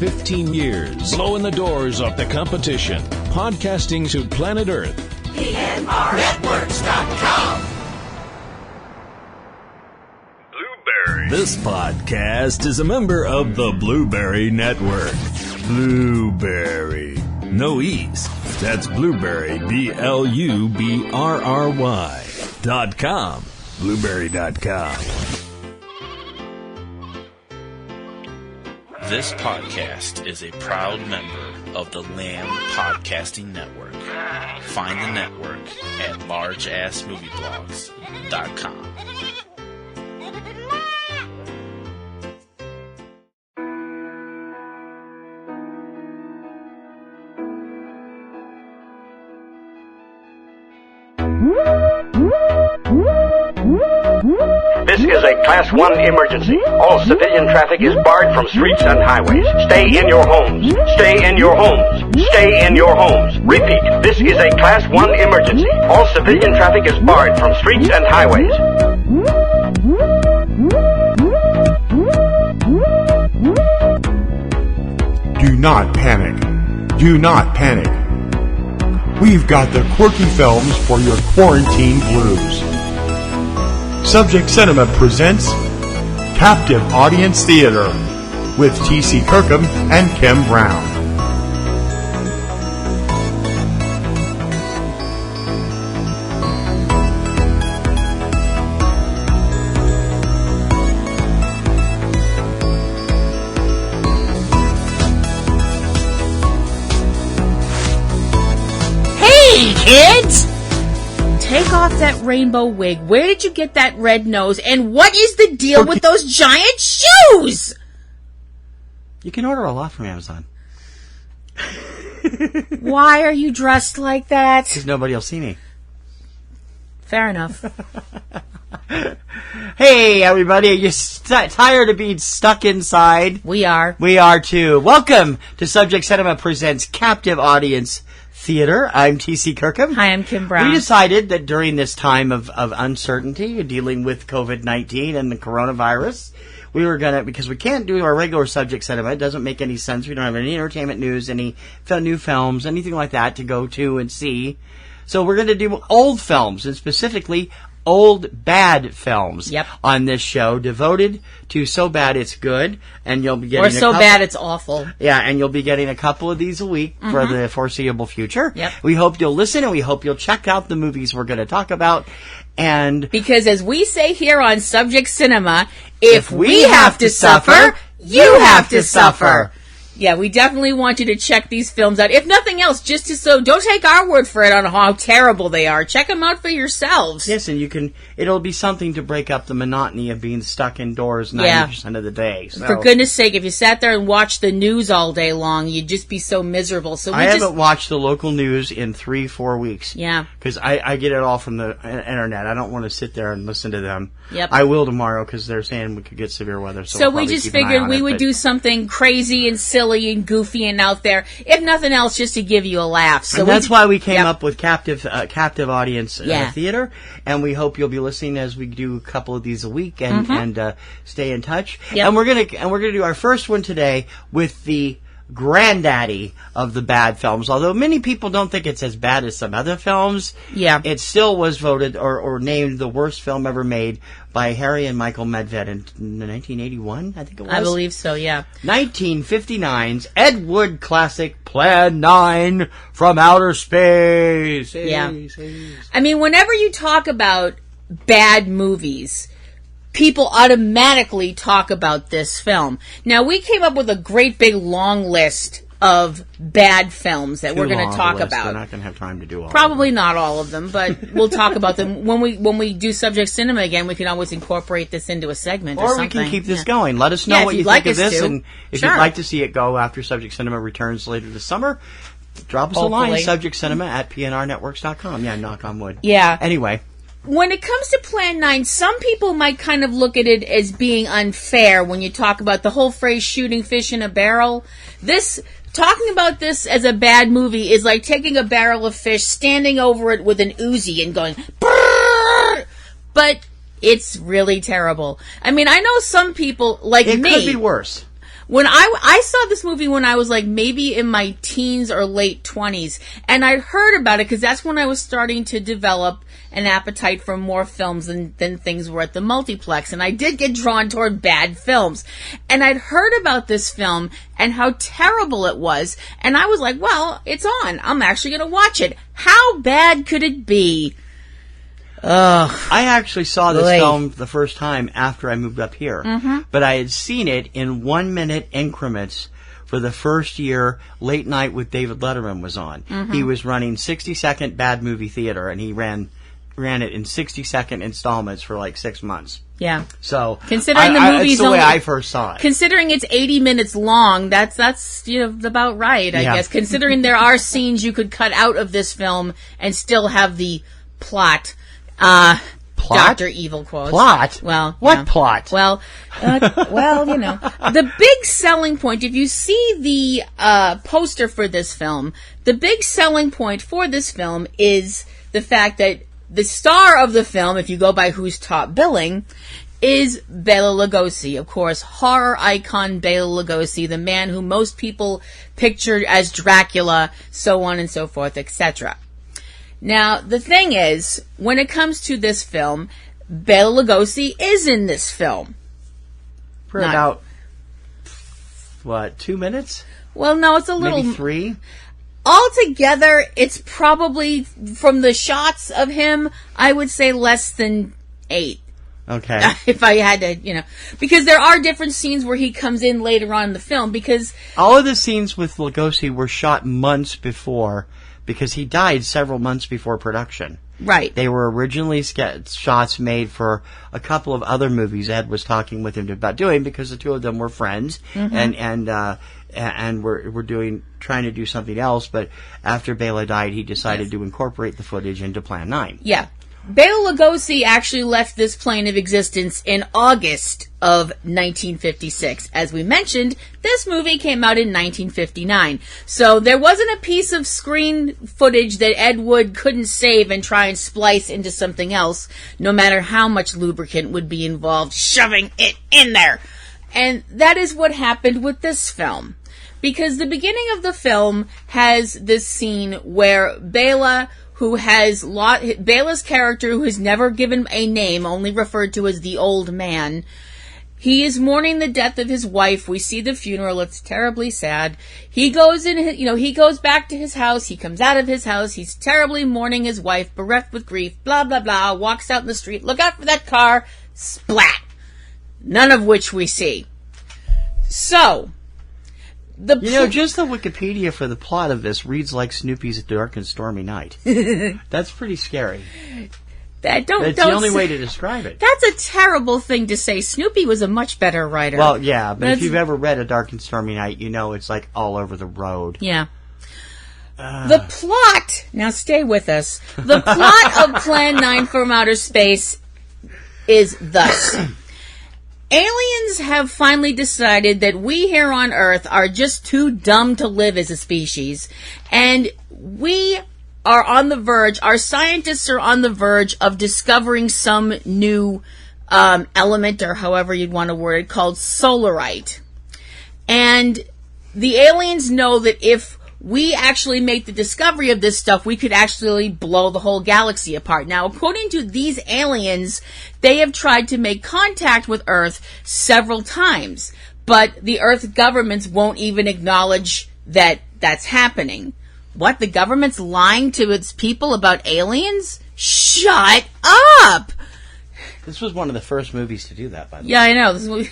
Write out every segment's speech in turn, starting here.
15 years, blowing the doors off the competition. Podcasting to planet Earth. PNRNetworks.com. This podcast is a member of the Blueberry Network. Blueberry. No E's. That's Blueberry, BLUBRRY.com. Blueberry.com. This podcast is a proud member of the Lamb Podcasting Network. Find the network at largeassmovieblogs.com. This is a Class 1 emergency. All civilian traffic is barred from streets and highways. Stay in your homes. Stay in your homes. Stay in your homes. Repeat, this is a Class 1 emergency. All civilian traffic is barred from streets and highways. Do not panic. Do not panic. We've got the quirky films for your quarantine blues. Subject Cinema presents Captive Audience Theater with T.C. Kirkham and Kim Brown. Hey, kids! Take off that rainbow wig. Where did you get that red nose? And what is the deal with those giant shoes? You can order a lot from Amazon. Why are you dressed like that? Because nobody will see me. Fair enough. Hey, everybody. Are you tired of being stuck inside? We are. We are, too. Welcome to Subject Cinema presents Captive Audience Theater. I'm T.C. Kirkham. Hi, I'm Kim Brown. We decided that during this time of uncertainty, dealing with COVID-19 and the coronavirus, we were going to, because we can't do our regular Subject Cinema, it doesn't make any sense. We don't have any entertainment news, any new films, anything like that to go to and see. So we're going to do old films, and specifically old bad films on this show, devoted to So Bad It's Good, and you'll be getting so bad it's awful. Yeah, and you'll be getting a couple of these a week for the foreseeable future. Yep. We hope you'll listen, and we hope you'll check out the movies we're going to talk about. And because as we say here on Subject Cinema, if we have to suffer, you have to suffer. Yeah, we definitely want you to check these films out. If nothing else, just so don't take our word for it on how terrible they are. Check them out for yourselves. Yes, and it'll be something to break up the monotony of being stuck indoors 90% of the day. So. For goodness sake, if you sat there and watched the news all day long, you'd just be so miserable. So I haven't watched the local news in 3-4 weeks. Yeah. Because I get it all from the internet. I don't want to sit there and listen to them. Yep. I will tomorrow because they're saying we could get severe weather. So we just figured we would do something crazy and silly and goofy and out there, if nothing else, just to give you a laugh. So and that's why we came up with Captive Audience Theater, and we hope you'll be listening as we do a couple of these a week and stay in touch. Yep. And we're gonna do our first one today with the granddaddy of the bad films. Although many people don't think it's as bad as some other films, it still was voted or named the worst film ever made by Harry and Michael Medved in 1981, I think it was. I believe so, yeah. 1959's Ed Wood classic Plan 9 from Outer Space. Yeah. I mean, whenever you talk about bad movies, people automatically talk about this film. Now, we came up with a great big long list of bad films that we're going to talk about. We're not going to have time to do all Probably of them. not all of them, but we'll talk about them. When we do Subject Cinema again, we can always incorporate this into a segment or something. Or we can keep this going. Let us know what you think of this, and if you'd like to see it go after Subject Cinema returns later this summer, drop us a line, subjectcinema@PNRNetworks.com. Yeah, knock on wood. Yeah. Anyway. When it comes to Plan 9, some people might kind of look at it as being unfair when you talk about the whole phrase shooting fish in a barrel. Talking about this as a bad movie is like taking a barrel of fish, standing over it with an Uzi and going, brrr! But it's really terrible. I mean, I know some people like me. It could be worse. When I saw this movie when I was like maybe in my teens or late 20s, and I'd heard about it because that's when I was starting to develop an appetite for more films than things were at the multiplex, and I did get drawn toward bad films. And I'd heard about this film and how terrible it was, and I was like, well, it's on. I'm actually going to watch it. How bad could it be? I actually saw this film the first time after I moved up here, but I had seen it in 1 minute increments for the first year Late Night with David Letterman was on. He was running 60-second bad movie theater, and he ran it in 60-second installments for like 6 months. Yeah. So considering the movie's that's the way only, I first saw it. Considering it's 80 minutes long, that's about right, I guess. Considering there are scenes you could cut out of this film and still have the plot. Plot? Dr. Evil quotes. Plot? Well, what plot? Well, the big selling point, if you see the poster for this film, the big selling point for this film is the fact that the star of the film, if you go by who's top billing, is Bela Lugosi. Of course, horror icon Bela Lugosi, the man who most people pictured as Dracula, so on and so forth, etc. Now, the thing is, when it comes to this film, Bela Lugosi is in this film. For about, 2 minutes? Well, no, it's a little... Maybe 3? Altogether, it's probably, from the shots of him, I would say less than 8. Okay. If I had to, because there are different scenes where he comes in later on in the film, because... All of the scenes with Lugosi were shot months before, because he died several months before production. Right. They were originally shots made for a couple of other movies Ed was talking with him about doing, because the two of them were friends, and were trying to do something else, but after Bela died, he decided to incorporate the footage into Plan 9. Yeah. Bela Lugosi actually left this plane of existence in August of 1956. As we mentioned, this movie came out in 1959. So there wasn't a piece of screen footage that Ed Wood couldn't save and try and splice into something else, no matter how much lubricant would be involved shoving it in there. And that is what happened with this film. Because the beginning of the film has this scene where Bela's character, who is never given a name, only referred to as the old man, he is mourning the death of his wife. We see the funeral. It's terribly sad. He goes he goes back to his house. He comes out of his house. He's terribly mourning his wife, bereft with grief, blah, blah, blah, walks out in the street. Look out for that car. Splat. None of which we see. So, just the Wikipedia for the plot of this reads like Snoopy's Dark and Stormy Night. That's pretty scary. That's the only way to describe it. That's a terrible thing to say. Snoopy was a much better writer. Well, yeah, but if you've ever read A Dark and Stormy Night, it's like all over the road. Yeah. The plot, now stay with us, the plot of Plan 9 from Outer Space is thus. Aliens have finally decided that we here on Earth are just too dumb to live as a species, and we are on the verge, our scientists are on the verge of discovering some new element, or however you'd want to word it, called solarite. And the aliens know that if we actually make the discovery of this stuff, we could actually blow the whole galaxy apart. Now, according to these aliens, they have tried to make contact with Earth several times, but the Earth governments won't even acknowledge that that's happening. What? The government's lying to its people about aliens? Shut up! This was one of the first movies to do that, by the way. Yeah, I know.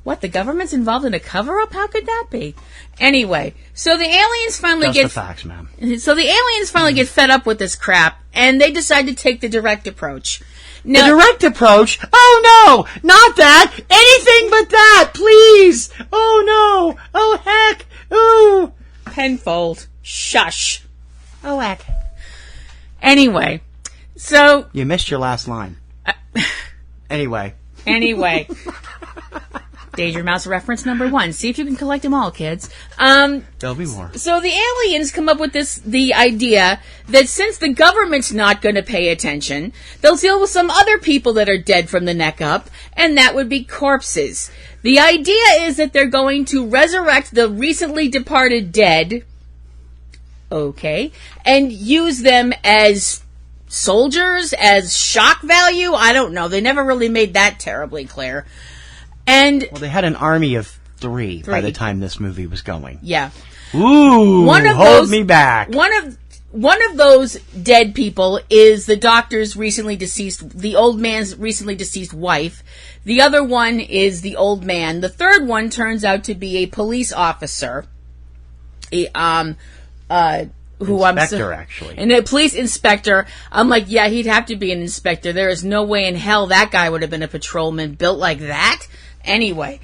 What, the government's involved in a cover-up? How could that be? Anyway, so the aliens finally Just the facts, ma'am. So the aliens finally get fed up with this crap, and they decide to take the direct approach. Now, the direct approach? Oh no! Not that! Anything but that! Please! Oh no! Oh heck! Ooh! Penfold. Shush. Oh heck. Anyway, so... You missed your last line. Anyway. Danger Mouse reference number 1. See if you can collect them all, kids. There'll be more. So the aliens come up with the idea that since the government's not going to pay attention, they'll deal with some other people that are dead from the neck up, and that would be corpses. The idea is that they're going to resurrect the recently departed dead, okay, and use them as soldiers, as shock value. I don't know. They never really made that terribly clear. And well, they had an army of three by the time this movie was going. Yeah. Ooh, hold me back. One of those dead people is the doctor's recently deceased, the old man's recently deceased wife. The other one is the old man. The third one turns out to be a police officer. Actually. And a police inspector. I'm like, yeah, he'd have to be an inspector. There is no way in hell that guy would have been a patrolman built like that. Anyway,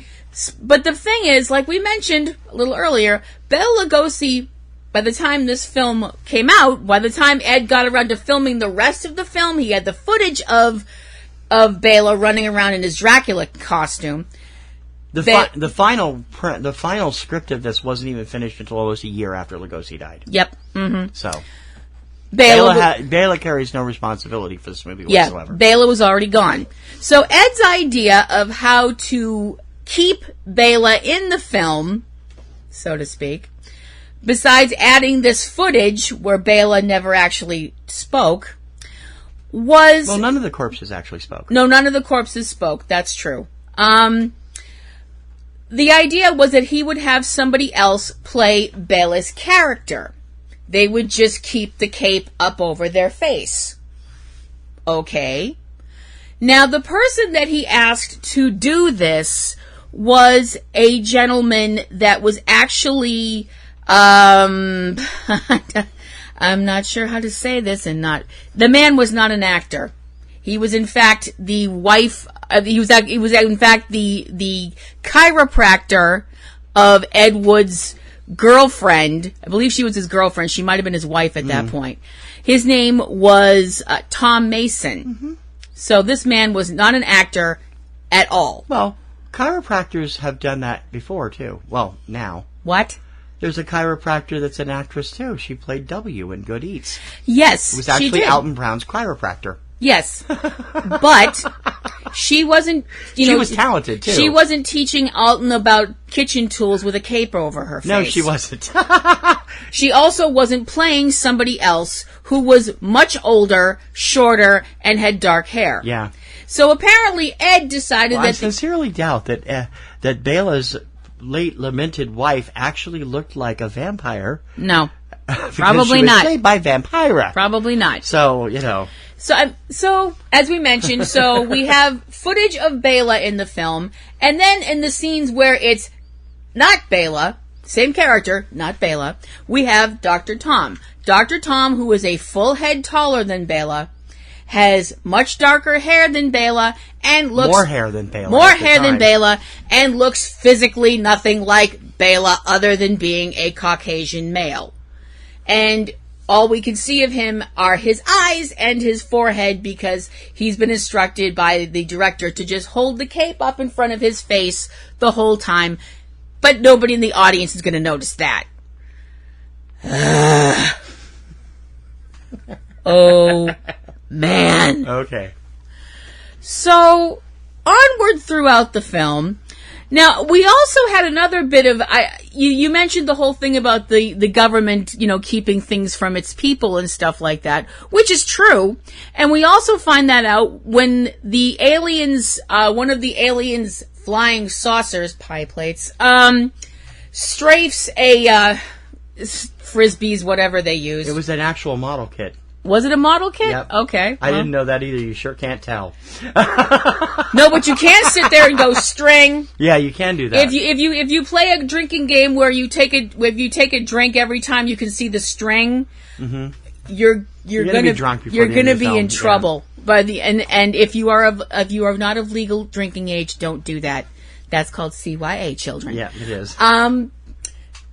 but the thing is, like we mentioned a little earlier, Bela Lugosi, by the time this film came out, by the time Ed got around to filming the rest of the film, he had the footage of Bela running around in his Dracula costume. The final script of this wasn't even finished until almost a year after Lugosi died. Yep. Mm-hmm. So Bela carries no responsibility for this movie whatsoever. Yeah, Bela was already gone. So Ed's idea of how to keep Bela in the film, so to speak, besides adding this footage where Bela never actually spoke, was... Well, none of the corpses actually spoke. No, none of the corpses spoke. That's true. The idea was that he would have somebody else play Bela's character. They would just keep the cape up over their face. Okay. Now, the person that he asked to do this was a gentleman that was actually, I'm not sure how to say this the man was not an actor. He was in fact the wife, he was in fact the chiropractor of Ed Wood's girlfriend. I believe she was his girlfriend. She might have been his wife at that point. His name was Tom Mason. Mm-hmm. So this man was not an actor at all. Well, chiropractors have done that before, too. Well, now. What? There's a chiropractor that's an actress, too. She played W in Good Eats. Yes, it was actually she did. Alton Brown's chiropractor. Yes. But she wasn't, she was talented, too. She wasn't teaching Alton about kitchen tools with a cape over her face. No, she wasn't. She also wasn't playing somebody else who was much older, shorter, and had dark hair. Yeah. So apparently Ed decided that... I sincerely doubt that Bela's late lamented wife actually looked like a vampire. No. Probably she was not. Played by Vampira. Probably not. So, you know... So, as we mentioned, we have footage of Bela in the film, and then in the scenes where it's not Bela, same character, not Bela, we have Dr. Tom. Dr. Tom, who is a full head taller than Bela, has much darker hair than Bela, and looks... More hair than Bela. More hair than Bela, and looks physically nothing like Bela other than being a Caucasian male. And... all we can see of him are his eyes and his forehead because he's been instructed by the director to just hold the cape up in front of his face the whole time. But nobody in the audience is going to notice that. Oh, man. Okay. So, onward throughout the film... Now, we also had another bit of, you mentioned the whole thing about the government, keeping things from its people and stuff like that, which is true. And we also find that out when the aliens, one of the aliens' flying saucers, pie plates, strafes a, frisbees, whatever they use. It was an actual model kit. Was it a model kit? Yep. Okay. I didn't know that either. You sure can't tell. No, but you can sit there and go string. Yeah, you can do that. If you play a drinking game where you take a drink every time you can see the string, mm-hmm. you're gonna be drunk before you're the end gonna of the be film. in trouble. Yeah. And if you are not of legal drinking age, don't do that. That's called CYA, children. Yeah, it is.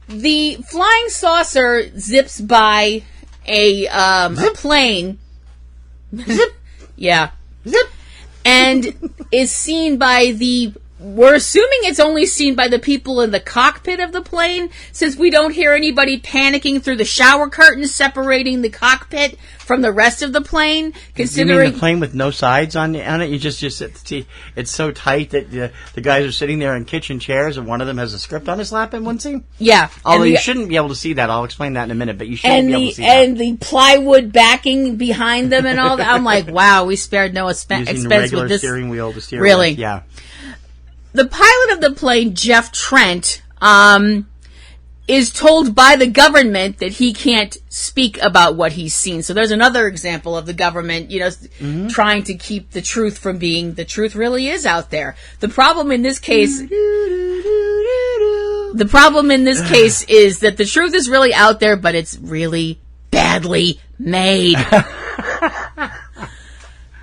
The flying saucer zips by a plane. Zip. Yeah. Zip. And is seen by the we're assuming it's only seen by the people in the cockpit of the plane, since we don't hear anybody panicking through the shower curtains separating the cockpit from the rest of the plane. Considering you mean the plane with no sides on it, you just it's so tight that the guys are sitting there in kitchen chairs, and one of them has a script on his lap in one scene. Yeah, although you shouldn't be able to see that. I'll explain that in a minute, but you shouldn't be able to see that. And the plywood backing behind them and all that. I'm like, wow, we spared no expense using the regular with this steering wheel to steer. Really, with. Yeah. The pilot of the plane, Jeff Trent, is told by the government that he can't speak about what he's seen. So there's another example of the government, trying to keep the truth from being, the truth really is out there. The problem in this case is that the truth is really out there, but it's really badly made.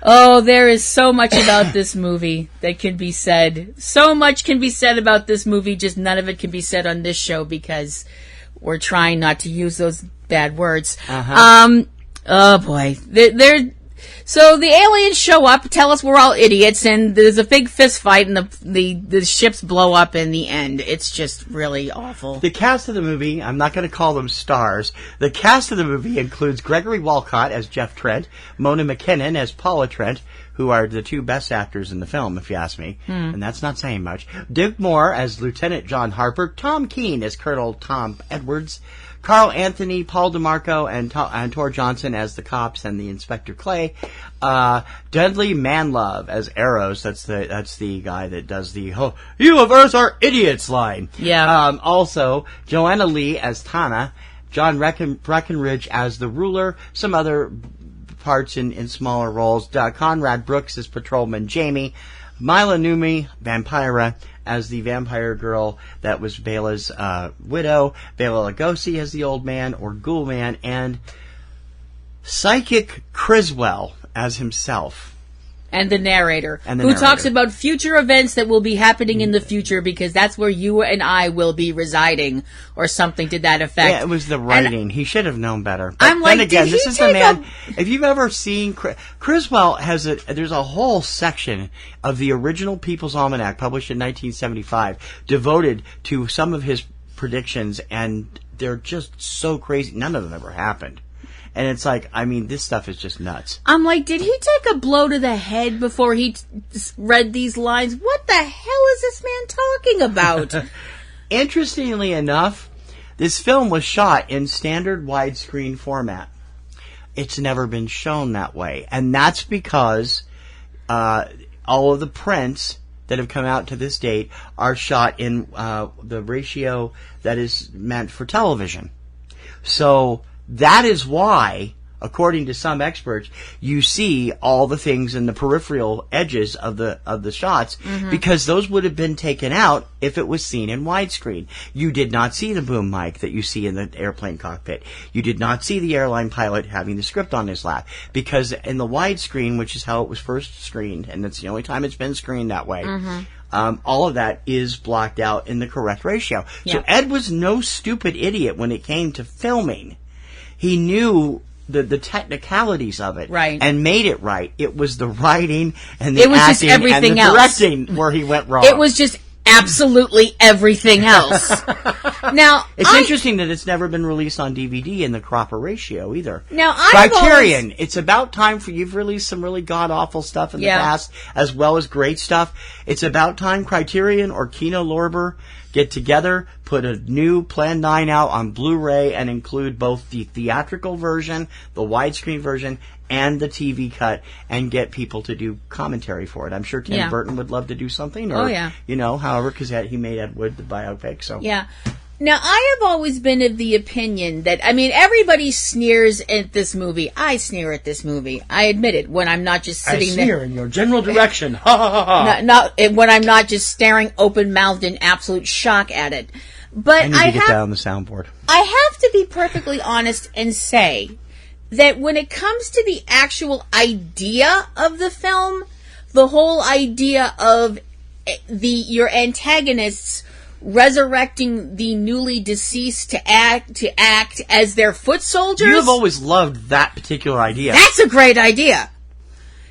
Oh, there is so much about this movie that can be said. So much can be said about this movie, just none of it can be said on this show because we're trying not to use those bad words. Oh boy. So the aliens show up, tell us we're all idiots, and there's a big fist fight, and the ships blow up in the end. It's just really awful. The cast of the movie, I'm not going to call them stars. The cast of the movie includes Gregory Walcott as Jeff Trent, Mona McKinnon as Paula Trent, who are the two best actors in the film, if you ask me. And that's not saying much. Dick Moore as Lieutenant John Harper, Tom Keene as Colonel Tom Edwards, Carl Anthony, Paul DeMarco, and Tor Johnson as the cops and the Inspector Clay. Dudley Manlove as Arrows. That's the guy that does the "You of Earth are idiots" line. Yeah. Also, Joanna Lee as Tana, John Breckenridge as the Ruler. Some other parts in smaller roles. Conrad Brooks as Patrolman Jamie. Mila Numi, Vampira, as the vampire girl that was Bela's widow. Bela Lugosi as the old man, or Ghoul Man, and Psychic Criswell as himself. And the narrator, who talks about future events that will be happening in the future, because that's where you and I will be residing, or something to that effect. Yeah, it was the writing. He should have known better. But I'm like, then again, this is the man. a... If you've ever seen Criswell, there's a whole section of the original People's Almanac published in 1975 devoted to some of his predictions, and they're just so crazy. None of them ever happened. And it's like, I mean, this stuff is just nuts. I'm like, did he take a blow to the head before he read these lines? What the hell is this man talking about? Interestingly enough, this film was shot in standard widescreen format. It's never been shown that way. And that's because all of the prints that have come out to this date are shot in the ratio that is meant for television. So that is why, according to some experts, you see all the things in the peripheral edges of the shots, because those would have been taken out if it was seen in widescreen. You did not see the boom mic that you see in the airplane cockpit. You did not see the airline pilot having the script on his lap, because in the widescreen, which is how it was first screened, and that's the only time it's been screened that way, all of that is blocked out in the correct ratio. Yeah. So Ed was no stupid idiot when it came to filming. He knew the technicalities of it, right, and made it right. It was the writing and the acting and the directing where he went wrong. It was just absolutely everything else. Now, it's interesting that it's never been released on DVD in the proper ratio either. Now, Criterion, it's about time for you've released some really god awful stuff in the past, as well as great stuff. It's about time Criterion or Kino Lorber get together, put a new Plan 9 out on Blu-ray, and include both the theatrical version, the widescreen version, and the TV cut, and get people to do commentary for it. I'm sure Tim Burton would love to do something, or however, because he made Ed Wood the biopic. So yeah. Now, I have always been of the opinion that, I mean, everybody sneers at this movie. I sneer at this movie. I admit it, when I'm not just sitting there. I sneer in your general direction. Ha ha ha. Not when I'm not just staring open-mouthed in absolute shock at it. But I need to get that on the soundboard. I have to be perfectly honest and say that when it comes to the actual idea of the film, the whole idea of your antagonists resurrecting the newly deceased to act as their foot soldiers. You have always loved that particular idea. That's a great idea.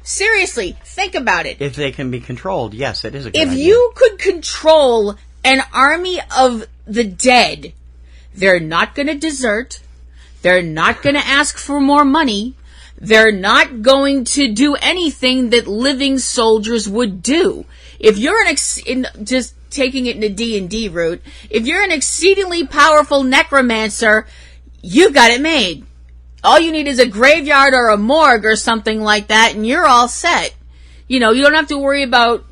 Seriously, think about it. If they can be controlled, yes, it is a good idea. If you could control an army of the dead, they're not going to desert. They're not going to ask for more money. They're not going to do anything that living soldiers would do. If you're just taking it in a D&D route, if you're an exceedingly powerful necromancer, you got it made. All you need is a graveyard or a morgue or something like that, and you're all set. You don't have to worry about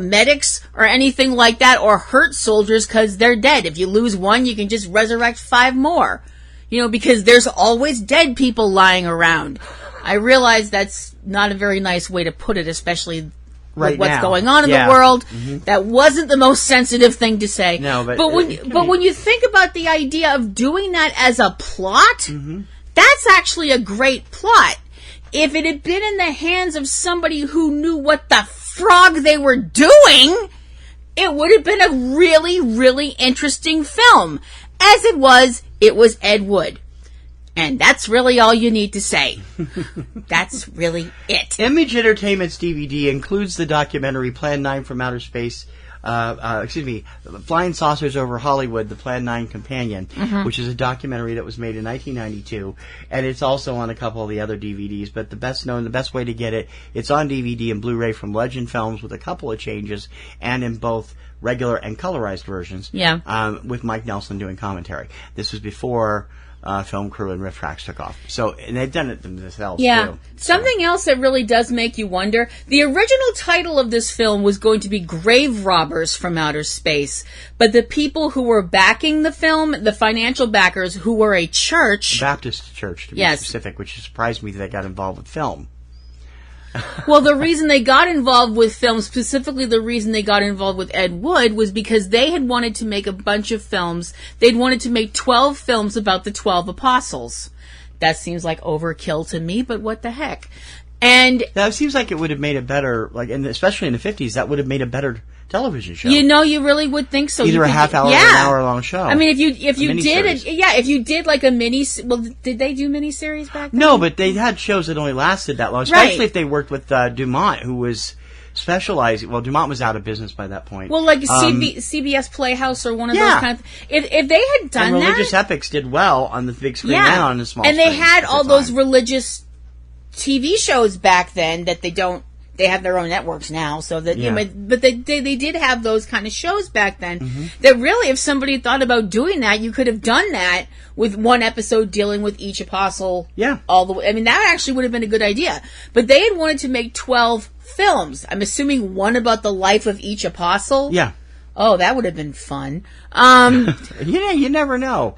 medics or anything like that, or hurt soldiers because they're dead. If you lose one, you can just resurrect 5 more. Because there's always dead people lying around. I realize that's not a very nice way to put it, especially with what's going on in the world. Mm-hmm. That wasn't the most sensitive thing to say. No, but when you think about the idea of doing that as a plot, mm-hmm. That's actually a great plot. If it had been in the hands of somebody who knew what the frog they were doing, it would have been a really, really interesting film. As it was Ed Wood. And that's really all you need to say. That's really it. Image Entertainment's DVD includes the documentary Plan 9 from Outer Space, Flying Saucers Over Hollywood, the Plan 9 Companion, mm-hmm. which is a documentary that was made in 1992, and it's also on a couple of the other DVDs, but the best way to get it, it's on DVD and Blu-ray from Legend Films with a couple of changes, and in both regular and colorized versions, with Mike Nelson doing commentary. This was before Film Crew and Riff Tracks took off. And they've done it themselves, too. Something else that really does make you wonder, the original title of this film was going to be Grave Robbers from Outer Space, but the people who were backing the film, the financial backers, who were a church... Baptist church, to be specific, which surprised me that they got involved with film. Well, the reason they got involved with film, specifically the reason they got involved with Ed Wood, was because they had wanted to make a bunch of films. They'd wanted to make 12 films about the 12 apostles. That seems like overkill to me, but what the heck? And that seems like it would have made a better, especially in the 50s, that would have made a better television show. You really would think so. Either a half hour or an hour long show. I mean, if you did like a did they do miniseries back then? No, but they had shows that only lasted that long, especially if they worked with Dumont, who was specializing. Well, Dumont was out of business by that point. Well, like CBS Playhouse or one of those kind of. If they had done and Religious Epics did well on the big screen and on the small screen. And they had all those religious TV shows back then that they don't. They have their own networks now, so that but they did have those kind of shows back then. Mm-hmm. That really, if somebody thought about doing that, you could have done that with one episode dealing with each apostle. Yeah, all the way. I mean, that actually would have been a good idea. But they had wanted to make 12 films. I'm assuming one about the life of each apostle. Yeah. Oh, that would have been fun. You never know.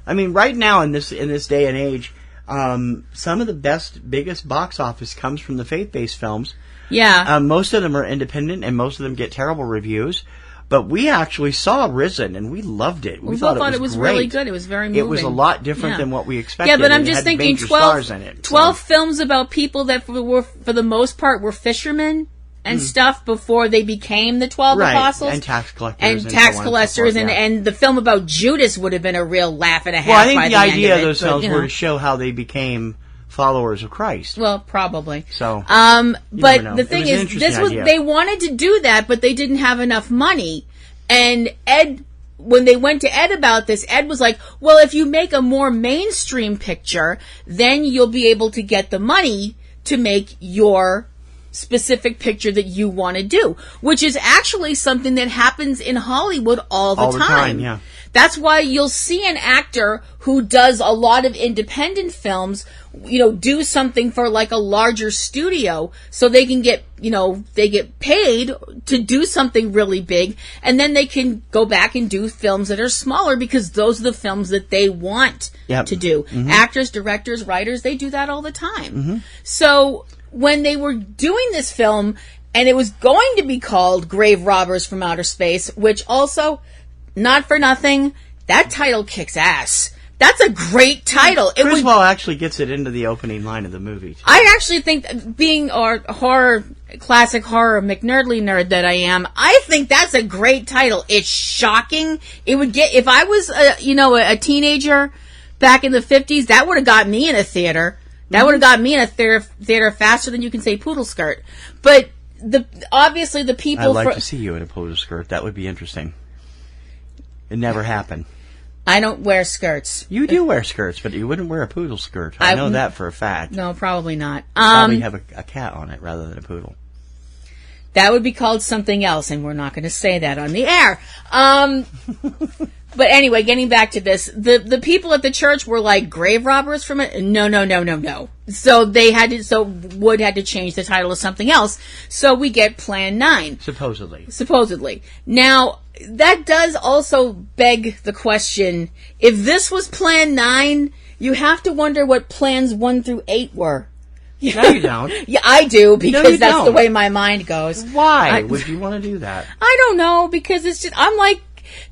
I mean, right now in this day and age, some of the biggest box office comes from the faith-based films. Yeah. Most of them are independent, and most of them get terrible reviews. But we actually saw Risen, and we loved it. We thought it was great. Really good. It was very moving. It was a lot different than what we expected. Yeah, but I'm just thinking 12 films about people that were, for the most part, were fishermen and stuff before they became the 12 apostles. And tax collectors. And the film about Judas would have been a real laugh and a half. Well, I think the idea of those films were to show how they became followers of Christ. Well, probably. So, but the thing is, they wanted to do that, but they didn't have enough money. And Ed, when they went to Ed about this, Ed was like, well, if you make a more mainstream picture, then you'll be able to get the money to make your specific picture that you want to do, which is actually something that happens in Hollywood all the time. Yeah. That's why you'll see an actor who does a lot of independent films, do something for like a larger studio so they can get, they get paid to do something really big, and then they can go back and do films that are smaller because those are the films that they want to do. Mm-hmm. Actors, directors, writers, they do that all the time. Mm-hmm. So when they were doing this film, and it was going to be called Grave Robbers from Outer Space, which also, not for nothing, that title kicks ass. That's a great title. Griswold actually gets it into the opening line of the movie, too. I actually think, being classic horror McNerdly nerd that I am, I think that's a great title. It's shocking. It would get, if I was a teenager back in the 50s, that would have got me in a theater. That would have got me in a theater faster than you can say poodle skirt. But obviously the people... I'd like to see you in a poodle skirt. That would be interesting. It never happened. I don't wear skirts. You do wear skirts, but you wouldn't wear a poodle skirt. I know that for a fact. No, probably not. Probably have a cat on it rather than a poodle. That would be called something else, and we're not going to say that on the air. But anyway, getting back to this, the people at the church were like grave robbers from it. No. So Wood had to change the title to something else. So we get Plan 9. Supposedly. Now, that does also beg the question, if this was Plan 9, you have to wonder what Plans 1 through 8 were. No, you don't. Yeah, I do, because that's the way my mind goes. Why would you want to do that? I don't know, because it's just, I'm like,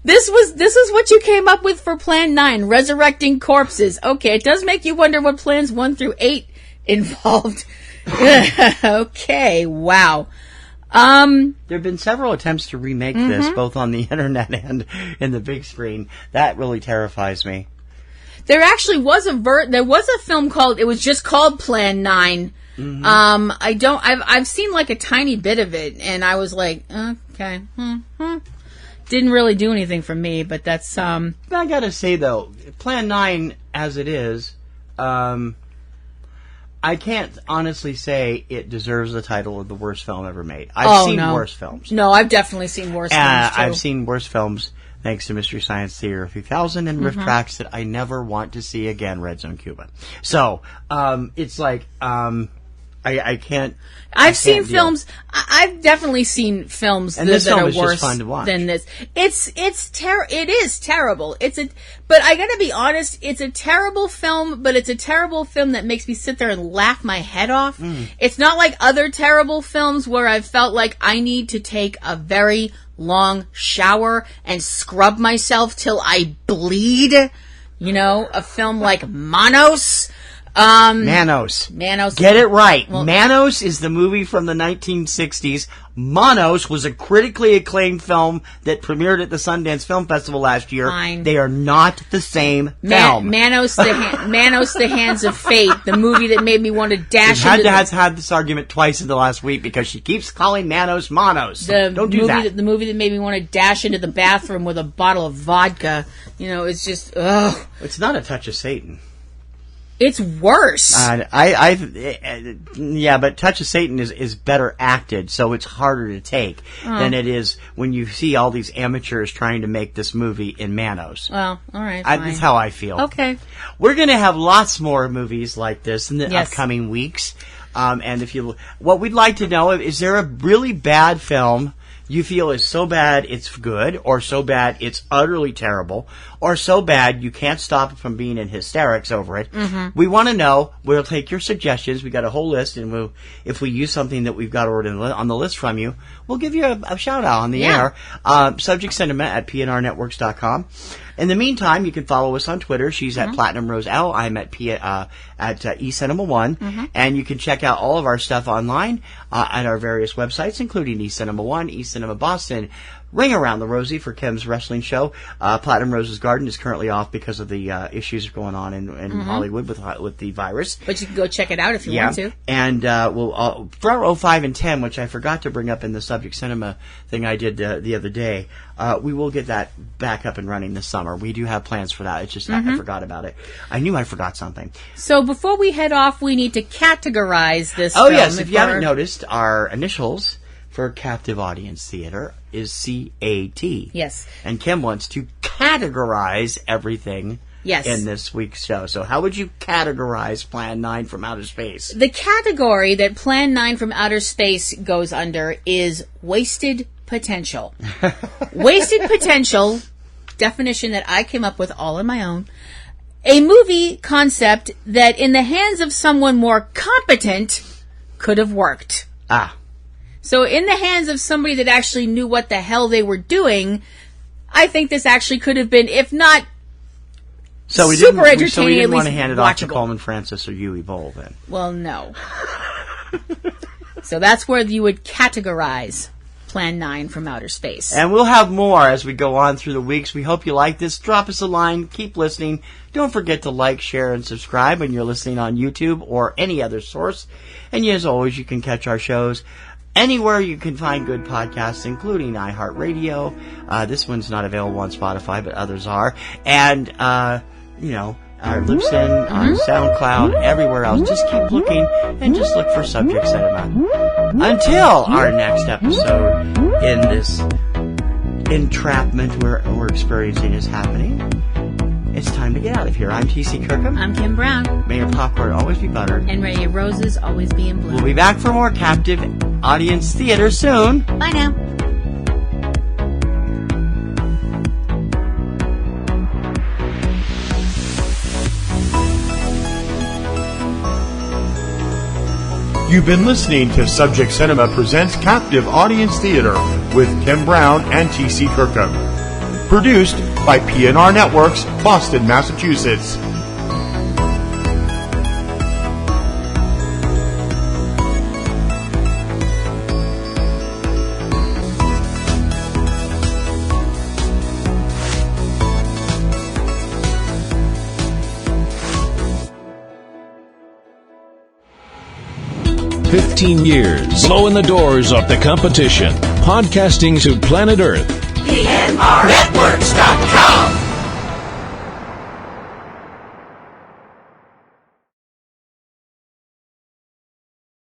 this is what you came up with for Plan 9, resurrecting corpses. Okay, it does make you wonder what Plans 1 through 8 involved. Okay, wow. There have been several attempts to remake this, both on the internet and in the big screen. That really terrifies me. There actually was a film called, it was just called Plan 9. I've seen like a tiny bit of it, and I was like, okay, didn't really do anything for me, but that's, I gotta say though, Plan 9 as it is, I can't honestly say it deserves the title of the worst film ever made. I've seen worse films. No, I've definitely seen worse films too. I've seen worse films thanks to Mystery Science Theater 3000 and Riff Tracks that I never want to see again, Red Zone Cuba. So, it's like, I can't... I've definitely seen films that are worse than this. It is terrible. But I gotta be honest, it's a terrible film, but it's a terrible film that makes me sit there and laugh my head off. It's not like other terrible films where I've felt like I need to take a very long shower and scrub myself till I bleed. You know, a film like Manos. Manos. Get it right. Well, Manos is the movie from the 1960s. Manos was a critically acclaimed film that premiered at the Sundance Film Festival last year. Fine. They are not the same film. Manos, the Hands of Fate, the movie that made me want to dash into... has had this argument twice in the last week because she keeps calling Manos Manos. Don't do that. The movie that made me want to dash into the bathroom with a bottle of vodka. You know, it's just, ugh. It's not A Touch of Satan. It's worse. Yeah, but Touch of Satan is better acted, so it's harder to take than it is when you see all these amateurs trying to make this movie in Manos. Well, all right, fine. That's how I feel. Okay. We're going to have lots more movies like this in the upcoming weeks. And what we'd like to know, is there a really bad film you feel is so bad it's good, or so bad it's utterly terrible, or so bad you can't stop from being in hysterics over it? We want to know. We'll take your suggestions. We got a whole list, and if we use something that we've got already on the list from you, we'll give you a shout out on the air. Subject send them at PNRNetworks.com. In the meantime, you can follow us on Twitter. She's at Platinum Rose L. I'm at eCinema1. And you can check out all of our stuff online at our various websites, including eCinema1, eCinema Boston, Ring Around the Rosie for Kim's wrestling show. Platinum Rose's Garden is currently off because of the issues going on in Hollywood with the virus. But you can go check it out if you want to. And for 05 and 10, which I forgot to bring up in the Subject Cinema thing I did the other day, we will get that back up and running this summer. We do have plans for that. It's just I forgot about it. I knew I forgot something. So before we head off, we need to categorize this film. Oh, yes. If you haven't noticed, our initials for Captive Audience Theater is CAT. Yes. And Kim wants to categorize everything in this week's show. So how would you categorize Plan 9 from Outer Space? The category that Plan 9 from Outer Space goes under is wasted potential. Wasted potential, definition that I came up with all on my own. A movie concept that in the hands of someone more competent could have worked. So in the hands of somebody that actually knew what the hell they were doing, I think this actually could have been, if not super entertaining, so we didn't want to hand it off to watchable. Coleman Francis or Yui Bowl then. Well, no. So that's where you would categorize. Plan 9 from outer space. And we'll have more as we go on through the weeks. We hope you like this. Drop us a line. Keep listening. Don't forget to like, share, and subscribe when you're listening on YouTube or any other source. And as always, you can catch our shows anywhere you can find good podcasts, including iHeartRadio. This one's not available on Spotify, but others are. And, our Libsyn, our SoundCloud, everywhere else. Just keep looking and just look for Subject Cinema. Until our next episode in this entrapment we're experiencing is happening, it's time to get out of here. I'm T.C. Kirkham. I'm Kim Brown. May your popcorn always be buttered. And may your roses always be in bloom. We'll be back for more captive audience theater soon. Bye now. You've been listening to Subject Cinema Presents Captive Audience Theater with Kim Brown and T.C. Kirkham. Produced by PNRNetworks, Boston, Massachusetts. "15 years, blowing the doors off the competition, podcasting to planet Earth. PNRNetworks.com